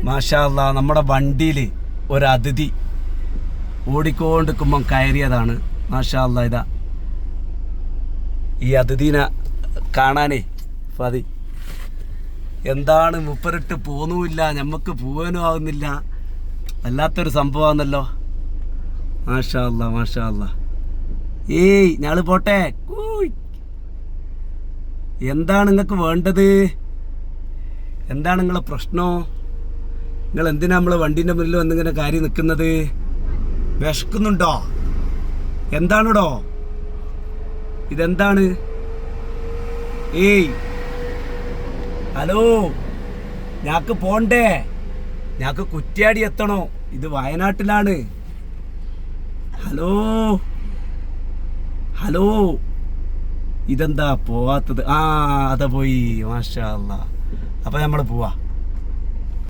മാഷാ അല്ലാ, നമ്മുടെ വണ്ടിയിൽ ഒരു അതിഥി ഓടിക്കൊണ്ടിരിക്കുമ്പം കയറിയതാണ്. മാഷാ അല്ലാ, ഇതാ ഈ അതിഥീനെ കാണാനേ ഫതി എന്താണ് മുപ്പരിട്ട് പോന്നുമില്ല, നമുക്ക് പോകാനും ആവുന്നില്ല. വല്ലാത്തൊരു സംഭവമാണല്ലോ. മാഷാ അല്ലാ, മാഷാ അല്ലാ. ഏയ് ഞങ്ങള് പോട്ടെ. എന്താണ് നിങ്ങൾക്ക് വേണ്ടത്? എന്താണ് നിങ്ങളെ പ്രശ്നം? നിങ്ങൾ എന്തിനാ നമ്മളെ വണ്ടീൻ്റെ മുന്നിൽ വന്നിങ്ങനെ കാര്യം നിൽക്കുന്നത്? വിശക്കുന്നുണ്ടോ? എന്താണിടോ ഇതെന്താണ്? ഏയ് ഹലോ, ഞാക്ക് പോണ്ടേ? ഞാക്ക് കുറ്റ്യാടി എത്തണോ? ഇത് വയനാട്ടിലാണ്. ഹലോ ഹലോ, ഇതെന്താ പോവാത്തത്? അതാ പോയി. മാഷാ അല്ലാ. അപ്പം നമ്മൾ പോവാ.